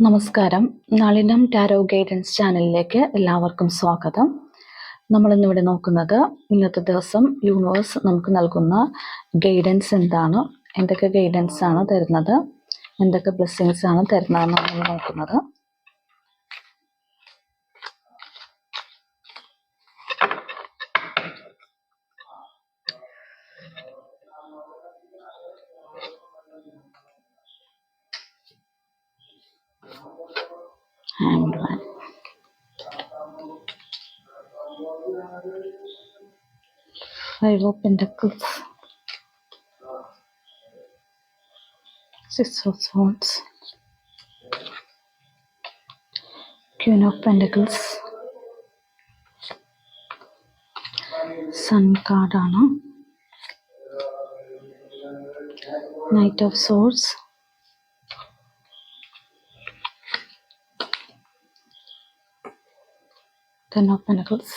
നമസ്കാരം. Nalinam tarot guidance ചാനലിലേക്ക് എല്ലാവർക്കും സ്വാഗതം. നമ്മളിന്നിവിടെ നോക്കുന്നത് ഇന്നത്തെ ദിവസം യൂണിവേഴ്സ് നമുക്ക് നൽകുന്ന ഗൈഡൻസ് എന്താണ്, എന്തൊക്കെ ഗൈഡൻസ് ആണ് തരുന്നത്, എന്തൊക്കെ ബ്ലെസ്സിങ്സ് ആണ് തരുന്നതെന്ന് നമ്മൾ നോക്കുന്നത്. Hanged Man. Five of Pentacles. Six of Swords. Queen of Pentacles. Sun കാർഡാണ്. Knight of Swords. Ten of Pentacles.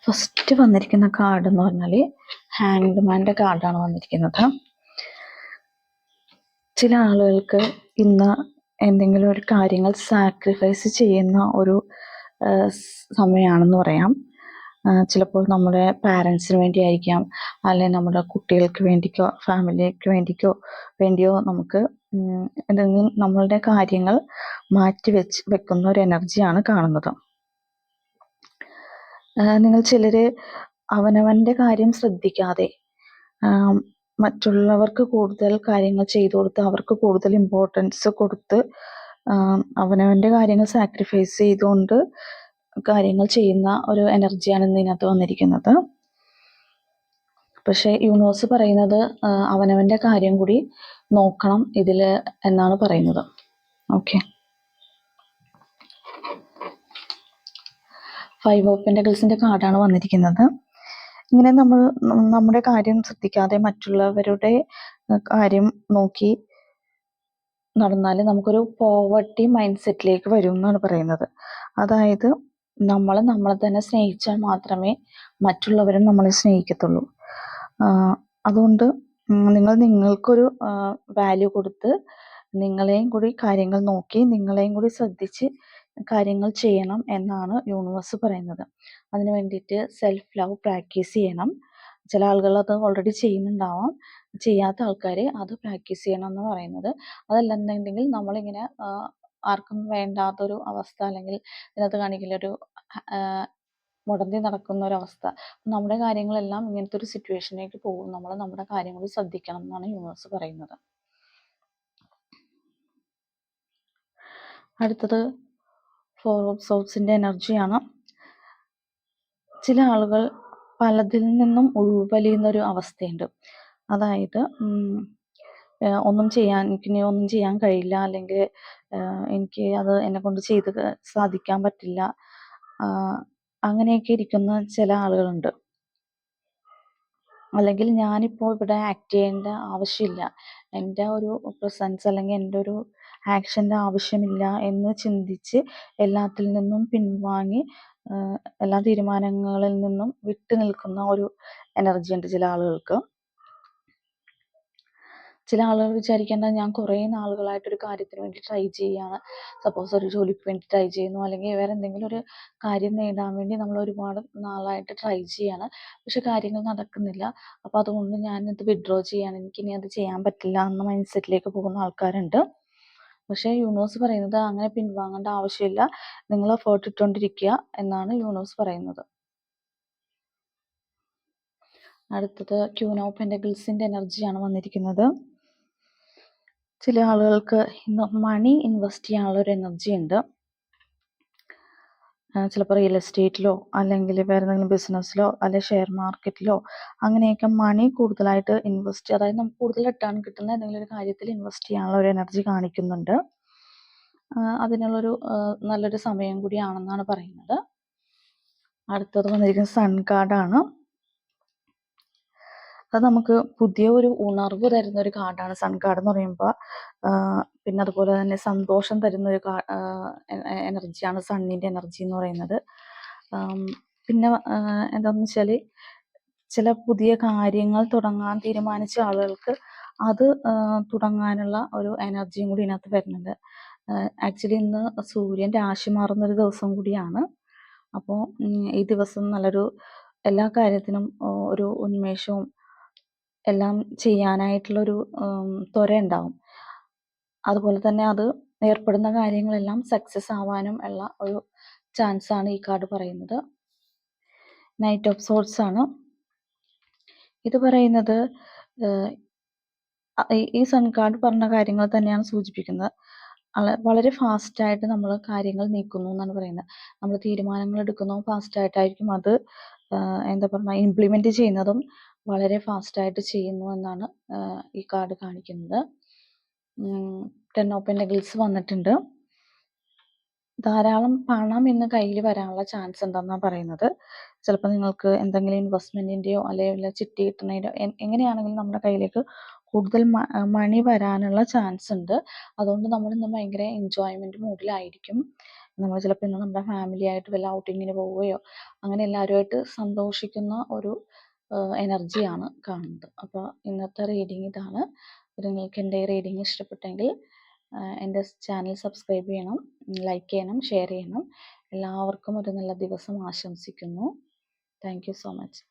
First വന്നിരിക്കുന്ന കാർഡ് എന്ന് പറഞ്ഞാൽ ഹാങ്ഡ് മാൻ്റെ കാർഡാണ് വന്നിരിക്കുന്നത്. ചില ആളുകൾക്ക് ഇന്ന് എന്തെങ്കിലും ഒരു കാര്യങ്ങൾ സാക്രിഫൈസ് ചെയ്യുന്ന ഒരു സമയമാണെന്ന് പറയാം. ചിലപ്പോൾ നമ്മുടെ പാരൻസിന് വേണ്ടിയായിരിക്കാം, അല്ലെങ്കിൽ നമ്മുടെ കുട്ടികൾക്ക് വേണ്ടിക്കോ ഫാമിലിക്ക് വേണ്ടിയോ നമുക്ക് എന്തെങ്കിലും നമ്മളുടെ കാര്യങ്ങൾ വെക്കുന്ന ഒരു എനർജിയാണ് കാണുന്നത്. നിങ്ങൾ ചിലർ അവനവൻ്റെ കാര്യം ശ്രദ്ധിക്കാതെ മറ്റുള്ളവർക്ക് കൂടുതൽ കാര്യങ്ങൾ ചെയ്തു കൊടുത്ത് അവർക്ക് കൂടുതൽ ഇമ്പോർട്ടൻസ് കൊടുത്ത് അവനവൻ്റെ കാര്യങ്ങൾ സാക്രിഫൈസ് ചെയ്തുകൊണ്ട് കാര്യങ്ങൾ ചെയ്യുന്ന ഒരു എനർജിയാണ് ഇന്ന് ഇതിനകത്ത് വന്നിരിക്കുന്നത്. പക്ഷേ യൂണിവേഴ്സ് പറയുന്നത് അവനവൻ്റെ കാര്യം കൂടി നോക്കണം ഇതിൽ എന്നാണ് പറയുന്നത്. ഓക്കെ. ഫൈവ് ഓഫ് പെന്റക്കിൾസിന്റെ കാർഡാണ് വന്നിരിക്കുന്നത്. ഇങ്ങനെ നമ്മൾ നമ്മുടെ കാര്യം ശ്രദ്ധിക്കാതെ മറ്റുള്ളവരുടെ കാര്യം നോക്കി നടന്നാൽ നമുക്കൊരു പോവർട്ടി മൈൻഡ് സെറ്റിലേക്ക് വരും എന്നാണ് പറയുന്നത്. അതായത് നമ്മളെ തന്നെ സ്നേഹിച്ചാൽ മാത്രമേ മറ്റുള്ളവരും നമ്മളെ സ്നേഹിക്കത്തുള്ളൂ. അതുകൊണ്ട് നിങ്ങൾക്കൊരു വാല്യൂ കൊടുത്ത് നിങ്ങളെയും കൂടി കാര്യങ്ങൾ നോക്കി നിങ്ങളെയും കൂടി ശ്രദ്ധിച്ച് കാര്യങ്ങൾ ചെയ്യണം എന്നാണ് യൂണിവേഴ്സ് പറയുന്നത്. അതിന് വേണ്ടിയിട്ട് സെൽഫ് ലവ് പ്രാക്ടീസ് ചെയ്യണം. ചില ആളുകൾ അത് ഓൾറെഡി ചെയ്യുന്നുണ്ടാവാം, ചെയ്യാത്ത ആൾക്കാർ അത് പ്രാക്ടീസ് ചെയ്യണം എന്ന് പറയുന്നത്. അതല്ലെന്നുണ്ടെങ്കിൽ നമ്മളിങ്ങനെ ആർക്കും വേണ്ടാത്തൊരു അവസ്ഥ, അല്ലെങ്കിൽ ഇതിനകത്ത് കാണിക്കലൊരു മുടന്തി നടക്കുന്ന ഒരവസ്ഥ, നമ്മുടെ കാര്യങ്ങളെല്ലാം ഇങ്ങനത്തെ ഒരു സിറ്റുവേഷനിലേക്ക് പോകും. നമ്മൾ നമ്മുടെ കാര്യങ്ങൾ ശ്രദ്ധിക്കണം എന്നാണ് യൂണിവേഴ്സ് പറയുന്നത്. അടുത്തത് ഫോർ ഓഫ് സോർട്സിന്റെ എനർജിയാണ്. ചില ആളുകൾ പലതിൽ നിന്നും ഉൾവലിയുന്ന ഒരു അവസ്ഥയുണ്ട്. അതായത് എനിക്കിനി ഒന്നും ചെയ്യാൻ കഴിയില്ല, അല്ലെങ്കിൽ എനിക്ക് അത് എന്നെ കൊണ്ട് സാധിക്കാൻ പറ്റില്ല, അങ്ങനെയൊക്കെ ഇരിക്കുന്ന ചില ആളുകളുണ്ട്. അല്ലെങ്കിൽ ഞാനിപ്പോൾ ഇവിടെ ആക്ട് ചെയ്യേണ്ട ആവശ്യമില്ല, എൻ്റെ ഒരു പ്രസൻസ് അല്ലെങ്കിൽ എൻ്റെ ഒരു ആക്ഷൻ്റെ ആവശ്യമില്ല എന്ന് ചിന്തിച്ച് എല്ലാത്തിൽ നിന്നും പിൻവാങ്ങി എല്ലാ തീരുമാനങ്ങളിൽ നിന്നും വിട്ടു നിൽക്കുന്ന ഒരു എനർജി ഉണ്ട് ചില ആളുകൾക്ക്. ചില ആളുകൾ വിചാരിക്കേണ്ടത് ഞാൻ കുറേ നാളുകളായിട്ടൊരു കാര്യത്തിന് വേണ്ടി ട്രൈ ചെയ്യുകയാണ്. സപ്പോസ് ഒരു ജോലിക്ക് വേണ്ടി ട്രൈ ചെയ്യുന്നു, അല്ലെങ്കിൽ വേറെ എന്തെങ്കിലും ഒരു കാര്യം നേടാൻ വേണ്ടി നമ്മൾ ഒരുപാട് നാളായിട്ട് ട്രൈ ചെയ്യാണ്, പക്ഷെ കാര്യങ്ങൾ നടക്കുന്നില്ല. അപ്പോൾ അതുകൊണ്ട് ഞാനത് വിഡ്രോ ചെയ്യാണ്, എനിക്കിനി അത് ചെയ്യാൻ പറ്റില്ല എന്ന മൈൻഡ് സെറ്റിലേക്ക് പോകുന്ന ആൾക്കാരുണ്ട്. പക്ഷേ യൂണിവേഴ്സ് പറയുന്നത് അങ്ങനെ പിൻവാങ്ങേണ്ട ആവശ്യമില്ല, നിങ്ങൾ എഫേർട്ട് ഇട്ടുകൊണ്ടിരിക്കുക എന്നാണ് യൂണിവേഴ്സ് പറയുന്നത്. അടുത്തത് ക്യൂൻ ഓഫ് പെന്റക്കിൾസിന്റെ എനർജിയാണ് വന്നിരിക്കുന്നത്. ചില ആളുകൾക്ക് ഇന്ന് മണി ഇൻവെസ്റ്റ് ചെയ്യാനുള്ള ഒരു എനർജി ഉണ്ട്. ചിലപ്പോൾ റിയൽ എസ്റ്റേറ്റിലോ അല്ലെങ്കിൽ വേറെ എന്തെങ്കിലും ബിസിനസ്സിലോ അല്ലെങ്കിൽ ഷെയർ മാർക്കറ്റിലോ അങ്ങനെയൊക്കെ മണി കൂടുതലായിട്ട് ഇൻവെസ്റ്റ്, അതായത് നമുക്ക് കൂടുതൽ റിട്ടേൺ കിട്ടുന്ന എന്തെങ്കിലും ഒരു കാര്യത്തിൽ ഇൻവെസ്റ്റ് ചെയ്യാനുള്ള ഒരു എനർജി കാണിക്കുന്നുണ്ട്. അതിനുള്ളൊരു നല്ലൊരു സമയം കൂടിയാണെന്നാണ് പറയുന്നത്. അടുത്തത് വന്നിരിക്കുന്നത് സൺ കാർഡാണ്. അത് നമുക്ക് പുതിയ ഒരു ഉണർവ് തരുന്ന ഒരു കാർഡാണ് സൺ കാർഡ് എന്ന് പറയുമ്പോൾ. പിന്നെ അതുപോലെ തന്നെ സന്തോഷം തരുന്ന ഒരു എനർജിയാണ് സണ്ണിൻ്റെ എനർജി എന്ന് പറയുന്നത്. പിന്നെ എന്താണെന്ന് വെച്ചാൽ ചില പുതിയ കാര്യങ്ങൾ തുടങ്ങാൻ തീരുമാനിച്ച ആളുകൾക്ക് അത് തുടങ്ങാനുള്ള ഒരു എനർജിയും കൂടി ഇതിനകത്ത് വരുന്നുണ്ട്. ആക്ച്വലി ഇന്ന് സൂര്യൻ രാശി മാറുന്നൊരു ദിവസം കൂടിയാണ്. അപ്പോൾ ഈ ദിവസം നല്ലൊരു എല്ലാ കാര്യത്തിനും ഒരു ഉന്മേഷവും എല്ലാം ചെയ്യാനായിട്ടുള്ളൊരു ത്വര ഉണ്ടാവും. അതുപോലെ തന്നെ അത് ഏർപ്പെടുന്ന കാര്യങ്ങളെല്ലാം സക്സസ് ആവാനും ഉള്ള ഒരു ചാൻസ് ആണ് ഈ കാർഡ് പറയുന്നത്. നൈറ്റ് ഓഫ് സോർട്സ് ആണ് ഇത് പറയുന്നത്. ഈ സൺ കാർഡ് പറഞ്ഞ കാര്യങ്ങൾ തന്നെയാണ് സൂചിപ്പിക്കുന്നത്. വളരെ ഫാസ്റ്റായിട്ട് നമ്മൾ കാര്യങ്ങൾ നീക്കുന്നു എന്നാണ് പറയുന്നത്. നമ്മൾ തീരുമാനങ്ങൾ എടുക്കുന്നു ഫാസ്റ്റായിട്ടായിരിക്കും അത് എന്താ പറയുക ഇംപ്ലിമെൻറ്റ് ചെയ്യുന്നതും വളരെ ഫാസ്റ്റായിട്ട് ചെയ്യുന്നു എന്നാണ് ഈ കാർഡ് കാണിക്കുന്നത്. 10 ഓഫ് പെന്റക്കിൾസ് വന്നിട്ടുണ്ട്. ധാരാളം പണം ഇന്ന് കയ്യിൽ വരാനുള്ള ചാൻസ് ഉണ്ടെന്നാണ് പറയുന്നത്. ചിലപ്പോൾ നിങ്ങൾക്ക് എന്തെങ്കിലും ഇൻവെസ്റ്റ്മെൻറ്റിൻ്റെയോ അല്ലെങ്കിൽ ചിട്ടി കിട്ടുന്നതിൻ്റെയോ എങ്ങനെയാണെങ്കിലും നമ്മുടെ കയ്യിലേക്ക് കൂടുതൽ മണി വരാനുള്ള ചാൻസ് ഉണ്ട്. അതുകൊണ്ട് നമ്മൾ ഇന്ന് ഭയങ്കര എൻജോയ്മെൻറ്റ് മൂഡിലായിരിക്കും. നമ്മൾ ചിലപ്പോൾ ഇന്ന് നമ്മുടെ ഫാമിലി ആയിട്ട് വല്ല ഔട്ടിങ്ങിന് പോവുകയോ അങ്ങനെ എല്ലാവരുമായിട്ട് സന്തോഷിക്കുന്ന ഒരു എനർജിയാണ് കാണുന്നത്. അപ്പോൾ ഇന്നത്തെ റീഡിങ് ഇതാണ്. നിങ്ങൾക്ക് എൻ്റെ റീഡിങ് ഇഷ്ടപ്പെട്ടെങ്കിൽ എൻ്റെ ചാനൽ സബ്സ്ക്രൈബ് ചെയ്യണം, ലൈക്ക് ചെയ്യണം, ഷെയർ ചെയ്യണം. എല്ലാവർക്കും ഒരു നല്ല ദിവസം ആശംസിക്കുന്നു. Thank you so much.